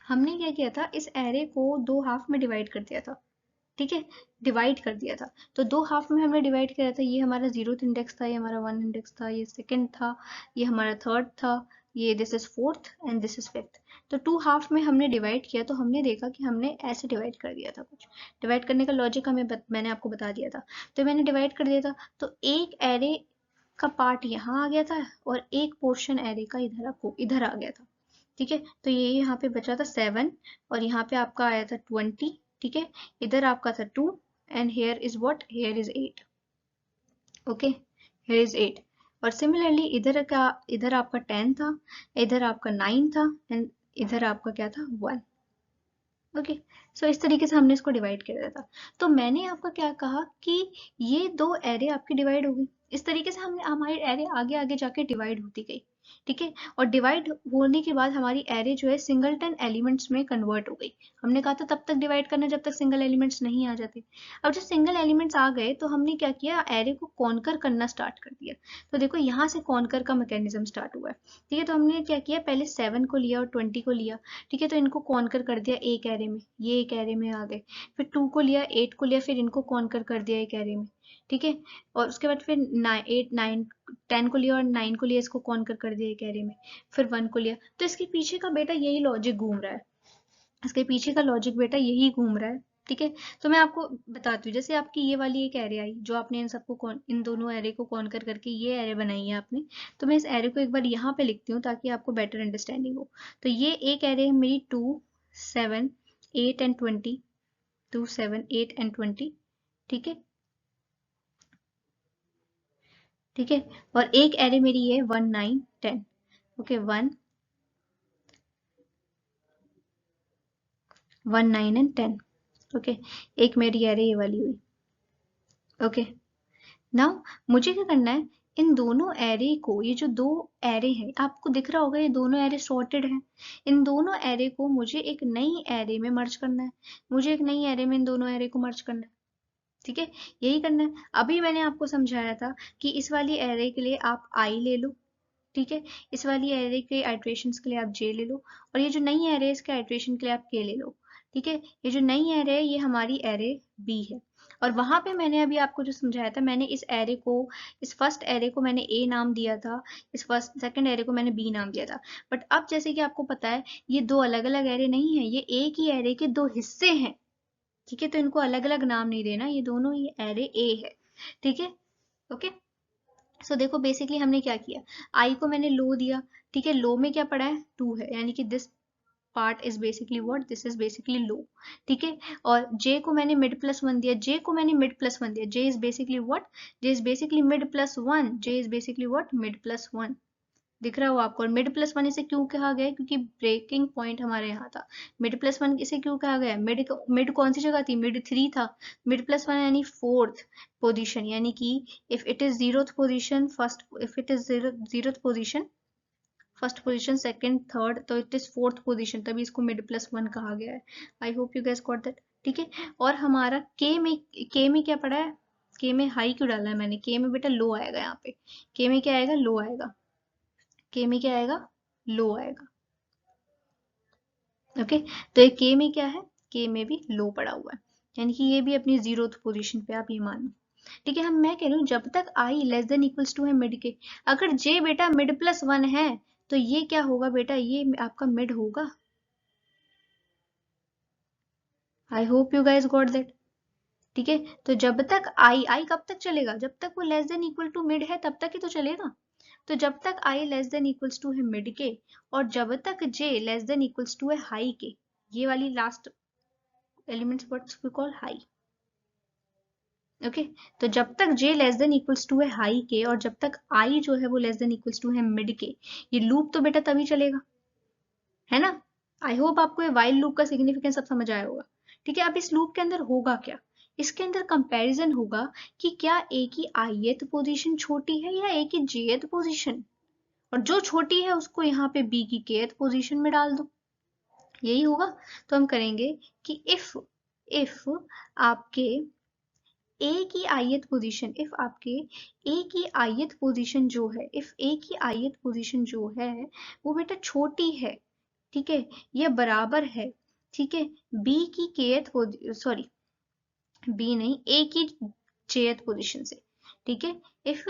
हमने क्या किया था, इस एरे को दो हाफ में डिवाइड कर दिया था। ठीक है, डिवाइड कर दिया था, तो दो हाफ में हमने डिवाइड किया था। ये हमारा जीरोथ इंडेक्स था, ये हमारा वन इंडेक्स था, ये सेकंड था, ये हमारा थर्ड था, ये this is fourth and this is fifth. तो टू हाफ में हमने डिवाइड किया, तो हमने देखा कि हमने ऐसे डिवाइड कर दिया था। कुछ डिवाइड करने का लॉजिक मैंने आपको बता दिया था। तो मैंने डिवाइड कर दिया था, तो एक एरे का पार्ट यहाँ आ गया था और एक पोर्शन एरे का इधर आ गया था। ठीक है, तो ये यहाँ पे बचा था 7 और यहाँ पे आपका आया था 20। ठीक है, इधर आपका था 2 and here is what, here is 8। Okay, here is 8। और सिमिलरली इधर आपका 10 था, इधर आपका 9 था एंड इधर आपका क्या था, 1। ओके, सो इस तरीके से हमने इसको डिवाइड कर दिया था। तो मैंने आपका क्या कहा कि ये दो एरे आपकी डिवाइड हो गई, इस तरीके से हमने हमारी एरे आगे आगे जाके डिवाइड होती गई। ठीक है। और डिवाइड होने के बाद हमारी एरे जो है सिंगलटन एलिमेंट्स में कन्वर्ट हो गई। हमने कहा था तब तक डिवाइड करना जब तक सिंगल एलिमेंट्स नहीं आ जाते। अब जब सिंगल एलिमेंट्स आ गए तो हमने क्या किया, एरे को कॉन्कर करना स्टार्ट कर दिया। तो देखो यहाँ से कॉन्कर का मैकेनिज्म स्टार्ट हुआ है। ठीक है, तो हमने क्या किया, पहले 7 को लिया और 20 को लिया। ठीक है, तो इनको कॉन्कर कर दिया एक एरे में, ये एक एरे में आ गए। फिर 2 को लिया, 8 को लिया, फिर इनको कॉन्कर कर दिया एक एरे में। ठीक है, और उसके बाद फिर 8 9 10 को लिया और 9 को लिया, इसको कॉन्कर कर दिया एक एरे में। फिर 1 को लिया। तो इसके पीछे का बेटा यही लॉजिक घूम रहा है, इसके पीछे का लॉजिक बेटा यही घूम रहा है। ठीक है, तो मैं आपको बताती हूँ। जैसे आपकी ये वाली एक एरे आई, जो आपने इन सबको इन दोनों एरे को कॉन्कर करके ये एरे बनाई है आपने। तो मैं इस एरे को एक बार यहाँ पे लिखती हूँ ताकि आपको बेटर अंडरस्टैंडिंग हो। तो ये एक एरे है मेरी 2 7 8 एंड 20, 2 7 8 एंड 20। ठीक है, ठीक है। और एक एरे मेरी है 1 9 10। Okay, 1 1 9 and 10। ओके, एक मेरी एरे ये वाली हुई। ओके, नाउ मुझे क्या करना है, इन दोनों एरे को, ये जो दो एरे हैं आपको दिख रहा होगा, ये दोनों एरे सॉर्टेड हैं। इन दोनों एरे को मुझे एक नई एरे में मर्ज करना है। मुझे एक नई एरे में इन दोनों एरे को मर्ज करना है। ठीक है, यही करना है। अभी मैंने आपको समझाया था कि इस वाली एरे के लिए आप आई ले लो। ठीक है, इस वाली एरे के आइट्रेशंस के लिए आप जे ले लो, और ये जो नई एरे है इसके आइट्रेशन के लिए आप के ले लो। ठीक है, ये जो नई एरे है ये हमारी एरे बी है। और वहां पे मैंने अभी आपको जो समझाया था, मैंने इस एरे को, इस फर्स्ट एरे को मैंने ए नाम दिया था, इस फर्स्ट सेकंड एरे को मैंने बी नाम दिया था। बट अब जैसे कि आपको पता है ये दो अलग अलग एरे नहीं है, ये एक ही एरे के दो हिस्से हैं। ठीक है, तो इनको अलग अलग नाम नहीं देना, ये दोनों ही एरे ए है। ठीक है, ओके। सो देखो बेसिकली हमने क्या किया, आई को मैंने लो दिया। ठीक है, लो में क्या पड़ा है, 2 है, यानी कि this part is basically what, this is basically लो। ठीक है, और जे को मैंने मिड प्लस 1 दिया, जे को मैंने मिड प्लस 1 दिया, J is basically what, J is basically mid plus 1, J is basically what, mid plus 1। दिख रहा हो आपको। और मिड प्लस 1 इसे क्यों कहा गया है, क्योंकि ब्रेकिंग पॉइंट हमारे यहाँ था। मिड प्लस 1 इसे क्यों कहा गया है, मिड मिड कौन सी जगह थी, मिड 3 था। मिड प्लस 1 यानी फोर्थ पोजीशन, यानी कि if it is zeroth position first, if it is zeroth position first position, second third, तो इट इज फोर्थ पोजीशन, तभी इसको मिड प्लस 1 कहा गया है। I hope you gas got that. ठीक है, और हमारा के में क्या पड़ा है, के में हाई क्यों डाला है मैंने, के में बेटा लो आएगा यहाँ पे। के में क्या आएगा, लो आएगा। के में क्या आएगा, लो आएगा। ओके, तो ये के में क्या है, के में भी लो पड़ा हुआ है, यानी कि ये भी अपनी जीरोथ पोजीशन पे, आप ये मानो। ठीक है, हम मैं कह रही हूँ जब तक I less than equals to है मिड के, अगर जे बेटा मिड प्लस 1 है तो ये क्या होगा बेटा, ये आपका मिड होगा। आई hope you guys got that. ठीक है, तो जब तक आई कब तक चलेगा, जब तक वो less than equal to mid है तब तक ही तो चलेगा। तो जब तक I less than equals to है मिड के, और जब तक J less than equals to है हाई के, ये वाली last elements what we call high. Okay, तो जब तक j less than equals to है हाई के, और जब तक i जो है वो लेस देन इक्वल्स टू है मिड के, ये लूप तो बेटा तभी चलेगा, है ना। आई होप आपको ये वाइल लूप का सिग्निफिकेंस सब समझ आया होगा। ठीक है, अब इस लूप के अंदर होगा क्या, इसके अंदर कंपैरिजन होगा कि क्या a की ith पोजीशन छोटी है या a की jth पोजीशन, और जो छोटी है उसको यहाँ पे b की kth पोजीशन में डाल दो, यही होगा। तो हम करेंगे कि इफ आपके ए की ith पोजीशन, इफ आपके ए की ith पोजीशन जो है, इफ ए की ith पोजीशन जो है वो बेटा छोटी है, ठीक है, ये बराबर है, ठीक है, बी की kth सॉरी, बी नहीं, ए की jth पोजीशन से। ठीक है, इफ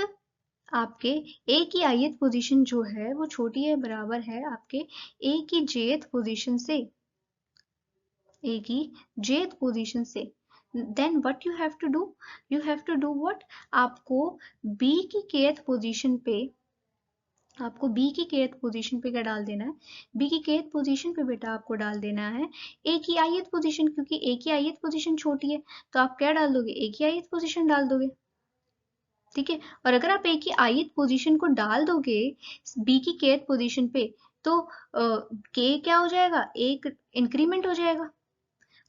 आपके ए की ith पोजीशन जो है वो छोटी है, बराबर है आपके ए की jth पोजीशन से, ए की jth पोजीशन से, then what you have to do, you have to do what, आपको बी की kth पोजीशन पे, आपको बी की kth पोजीशन पे क्या डाल देना है, बी की kth पोजीशन पे बेटा आपको डाल देना है ए की ith पोजीशन, क्योंकि ए की ith पोजीशन छोटी है, तो आप क्या डाल दोगे, ए की ith पोजीशन डाल दोगे। ठीक है, और अगर आप ए की ith पोजीशन को डाल दोगे बी की kth पोजीशन पे, तो के क्या हो जाएगा, एक इंक्रीमेंट हो जाएगा,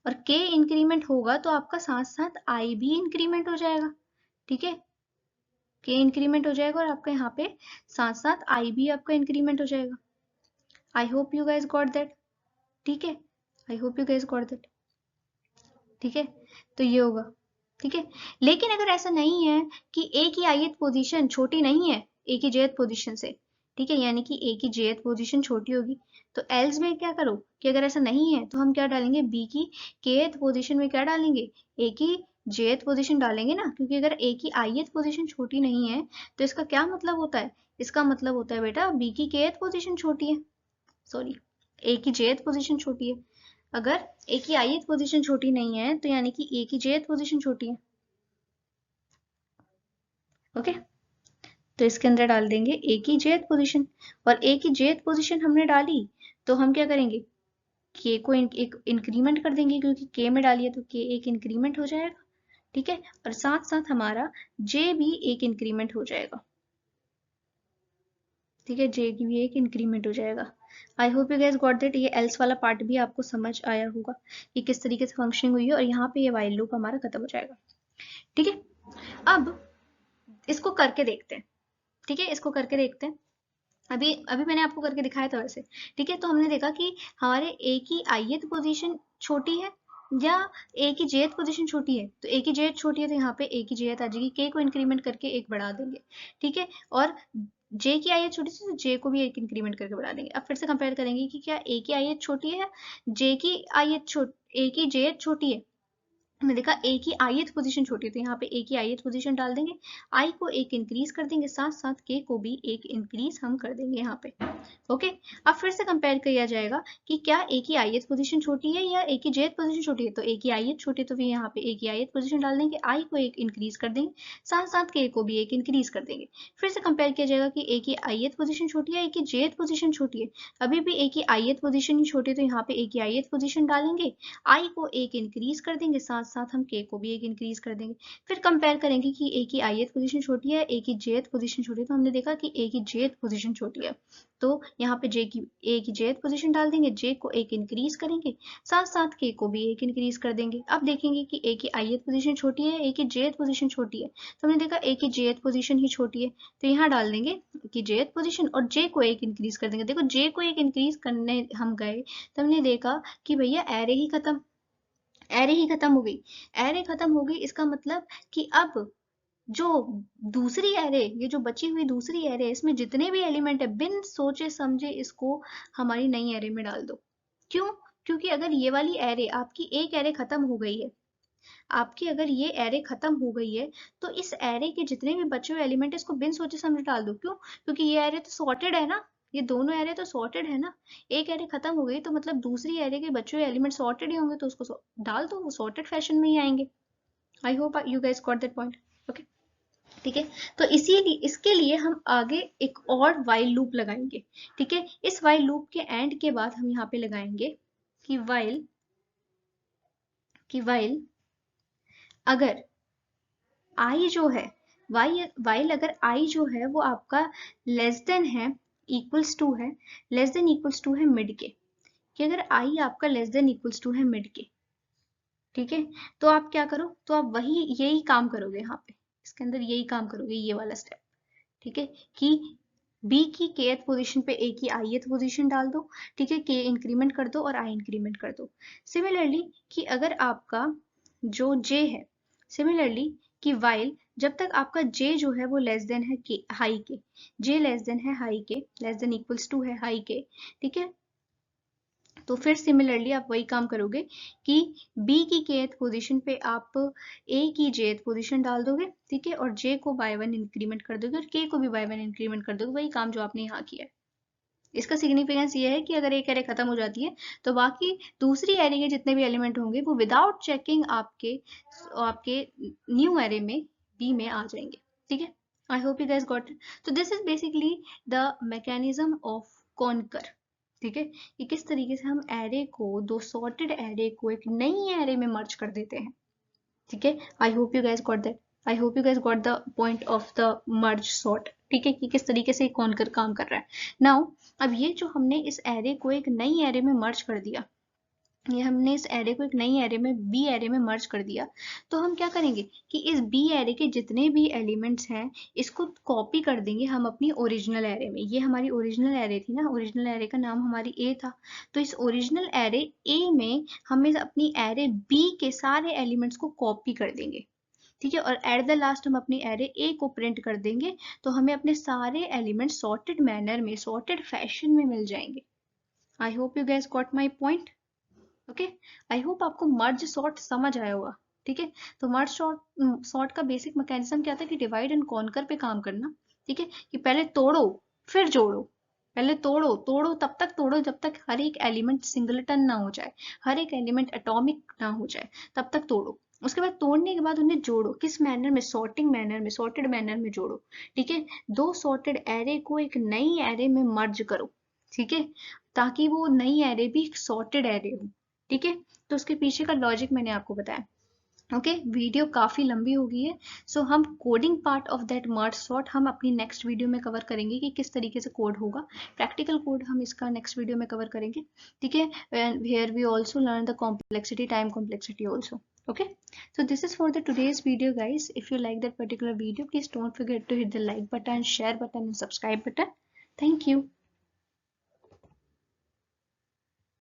और k इंक्रीमेंट होगा तो आपका साथ साथ i भी इंक्रीमेंट हो जाएगा। ठीक है, के इंक्रीमेंट हो जाएगा और आपका यहाँ पे साथ साथ आई भी आपका इंक्रीमेंट हो जाएगा। आई hope you guys got that. ठीक है, I hope you guys got that. ठीक है, तो ये होगा। ठीक है, लेकिन अगर ऐसा नहीं है कि ए की ith पोजीशन छोटी नहीं है ए की jth पोजीशन से, ठीक है, यानी कि ए की jth पोजीशन छोटी होगी, तो एल्स में क्या करो कि अगर ऐसा नहीं है तो हम क्या डालेंगे, बी की kth पोजीशन में क्या डालेंगे, ए की jth पोजीशन डालेंगे ना, क्योंकि अगर ए की ith पोजीशन छोटी नहीं है तो इसका क्या मतलब होता है, इसका मतलब होता है बेटा बी की kth पोजीशन छोटी है, सॉरी ए की jth पोजीशन छोटी है। अगर ए की ith पोजीशन छोटी नहीं है तो यानी कि ए की jth पोजीशन छोटी है। ओके, तो इसके अंदर डाल देंगे ए की jth पोजीशन, और ए की jth पोजीशन हमने डाली तो हम क्या करेंगे, के को एक इंक्रीमेंट कर देंगे, क्योंकि के में डालिए तो के एक इंक्रीमेंट हो जाएगा। ठीक है, और साथ साथ हमारा जे भी एक इंक्रीमेंट हो जाएगा। ठीक है, जे की भी एक इंक्रीमेंट हो जाएगा। आई hope you gas got that. ये एल्स वाला पार्ट भी आपको समझ आया होगा कि किस तरीके से फंक्शनिंग हुई है, और यहाँ पे ये वाइल लूप हमारा खत्म हो जाएगा। ठीक है, अब इसको करके देखते हैं। ठीक है, इसको करके देखते हैं। अभी अभी मैंने आपको करके दिखाया था वैसे। ठीक है, तो हमने देखा कि हमारे ए की ith पोजीशन छोटी है या ए की jth पोजीशन छोटी है, तो ए की jth छोटी है तो यहाँ पे ए की jth आ जाएगी, के को इंक्रीमेंट करके एक बढ़ा देंगे। ठीक है, और जे की ith छोटी सी, तो जे को भी एक इंक्रीमेंट करके बढ़ा देंगे। अब फिर से कंपेयर करेंगे कि क्या ए की ith छोटी है, जे की ए की jth छोटी है। हमने देखा ए की ith पोजीशन छोटी है तो यहाँ पे ए की ith पोजीशन डाल देंगे, आई को एक इंक्रीज कर देंगे, साथ साथ के को भी एक इंक्रीज हम कर देंगे यहाँ पे। ओके, अब फिर से कंपेयर किया जाएगा कि क्या ए की ith पोजीशन छोटी है या ए की jth पोजीशन छोटी है, तो ए की ith छोटी है तो फिर यहाँ पे ए की ith पोजीशन डाल देंगे, आई को एक इंक्रीज कर देंगे, साथ साथ के को भी एक इंक्रीज कर देंगे। फिर से कंपेयर किया जाएगा कि ए की ith पोजीशन छोटी है, ए की jth पोजीशन छोटी है, अभी भी ए की ith पोजीशन ही छोटी है तो यहाँ पे ए की ith पोजीशन डालेंगे, आई को एक इंक्रीज कर देंगे, साथ साथ हम के को भी एक इंक्रीज कर देंगे। फिर कंपेयर करेंगे कि ए की ith पोजीशन छोटी है, ए की jth पोजीशन छोटी है, तो हमने देखा कि ए की jth पोजीशन छोटी है तो यहाँ पे ए की jth पोजीशन डाल देंगे, जे को एक इंक्रीज करेंगे, साथ साथ के को भी एक इंक्रीज कर देंगे। अब देखेंगे कि ए की ith पोजीशन छोटी है, ए की jth पोजीशन छोटी है, तो हमने देखा ए की jth पोजीशन ही छोटी है तो यहाँ डाल देंगे कि jth पोजीशन और जे को एक इंक्रीज कर देंगे। देखो जे को एक इंक्रीज करने हम गए तो हमने देखा कि भैया एरे ही खत्म, एरे ही खत्म हो गई, एरे खत्म हो गई, इसका मतलब कि अब जो दूसरी एरे, ये जो बची हुई दूसरी एरे, इसमें जितने भी एलिमेंट है बिन सोचे समझे इसको हमारी नई एरे में डाल दो। क्यों? क्योंकि अगर ये वाली एरे आपकी एक एरे खत्म हो गई है, आपकी अगर ये एरे खत्म हो गई है तो इस एरे के जितने भी बचे हुए एलिमेंट है इसको बिन सोचे समझे डाल दो। क्यों? क्योंकि ये एरे तो सॉर्टेड है ना, ये दोनों एरे तो सॉर्टेड है ना, एक एरे खत्म हो गई तो मतलब दूसरी एरे के बचे हुए एलिमेंट सॉर्टेड ही होंगे तो उसको डाल दो, वो सॉर्टेड फैशन में ही आएंगे। आई hope you guys got that point. Okay, ठीक है, तो इसीलिए इसके लिए हम आगे एक और वाइल लूप लगाएंगे। ठीक है, इस वाइल लूप के एंड के बाद हम यहाँ पे लगाएंगे कि वाइल अगर आई जो है, वाइल अगर आई जो है वो आपका लेस देन है, इक्वल्स टू है, लेस देन इक्वल्स टू है मिड के, कि अगर आई आपका लेस देन इक्वल्स टू है मिड के, ठीक है, तो आप क्या करो, तो आप वही यही काम करोगे यहाँ पे, इसके अंदर यही काम करोगे, ये वाला स्टेप। ठीक है, कि बी की kth पोजीशन पे ए की ith पोजीशन डाल दो। ठीक है, के इंक्रीमेंट कर दो और आई इंक्रीमेंट कर दो। सिमिलरली कि अगर आपका जो जे है, सिमिलरली कि वाइल जब तक आपका जे जो है वो लेस देन है के हाई के, जे लेस देन है हाई के, लेस देन इक्वल्स टू है हाई के, ठीक है, तो फिर सिमिलरली आप वही काम करोगे कि बी की kth पोजीशन पे आप ए की jth पोजीशन डाल दोगे, ठीक है, और जे को बाय वन इंक्रीमेंट कर दोगे और के को भी बाय वन इंक्रीमेंट कर दोगे, वही काम जो आपने यहाँ किया है। इसका सिग्निफिकेंस ये है कि अगर एक एरे खत्म हो जाती है तो बाकी दूसरी एरे के जितने भी एलिमेंट होंगे वो विदाउट चेकिंग आपके आपके न्यू एरे में बी में आ जाएंगे। ठीक है, I hope you guys got it. तो this is basically the mechanism of conquer. ठीक है, कि किस तरीके से हम एरे को, दो सॉर्टेड एरे को एक नई एरे में मर्ज कर देते हैं। ठीक है, I hope you guys got that, I hope you guys got the point of the merge sort. ठीक है, कि किस तरीके से कॉन्कर काम कर रहा है। नाउ अब ये जो हमने इस एरे को एक नई एरे में मर्ज कर दिया, ये हमने इस एरे को एक नई एरे में बी एरे में मर्ज कर दिया, तो हम क्या करेंगे कि इस बी एरे के जितने भी एलिमेंट्स हैं इसको कॉपी कर देंगे हम अपनी ओरिजिनल एरे में। ये हमारी ओरिजिनल एरे थी ना, ओरिजिनल एरे का नाम हमारी ए था, तो इस ओरिजिनल एरे ए में हम इस अपनी एरे बी के सारे एलिमेंट्स को कॉपी कर देंगे, ठीक है, और एट द लास्ट हम अपनी एरे ए को प्रिंट कर देंगे, तो हमें अपने सारे एलिमेंट सॉर्टेड मैनर में, सॉर्टेड फैशन में मिल जाएंगे। आई hope you gas got my point. Okay, I hope आपको मर्ज सॉर्ट समझ आया होगा। ठीक है, तो मर्ज सॉर्ट का बेसिक मैकेनिज्म क्या था कि डिवाइड एंड कॉन्कर पे काम करना। ठीक है, कि पहले तोड़ो फिर जोड़ो, पहले तोड़ो तोड़ो तब तक तोड़ो जब तक हर एक एलिमेंट सिंगलटन ना हो जाए, हर एक एलिमेंट एटॉमिक ना हो जाए, तब तक तोड़ो। उसके बाद तोड़ने के बाद उन्हें जोड़ो, किस मैनर में, सॉर्टिंग मैनर में, सॉर्टेड मैनर में जोड़ो। ठीक है, दो सॉर्टेड एरे को एक नई एरे में मर्ज करो। ठीक है, ताकि वो नई एरे भी सॉर्टेड एरे हो। ठीक है, तो उसके पीछे का लॉजिक मैंने आपको बताया। ओके, वीडियो काफी लंबी हो गई है, सो हम coding part of that merge sort हम अपनी नेक्स्ट वीडियो में कवर करेंगे कि किस तरीके से कोड होगा। प्रैक्टिकल कोड हम इसका नेक्स्ट वीडियो में कवर करेंगे। ठीक है, here we also learn the complexity, time complexity also. Okay, so this is for the today's video guys. If you like that particular video, please don't forget to hit the like button, share button and subscribe button. Thank you.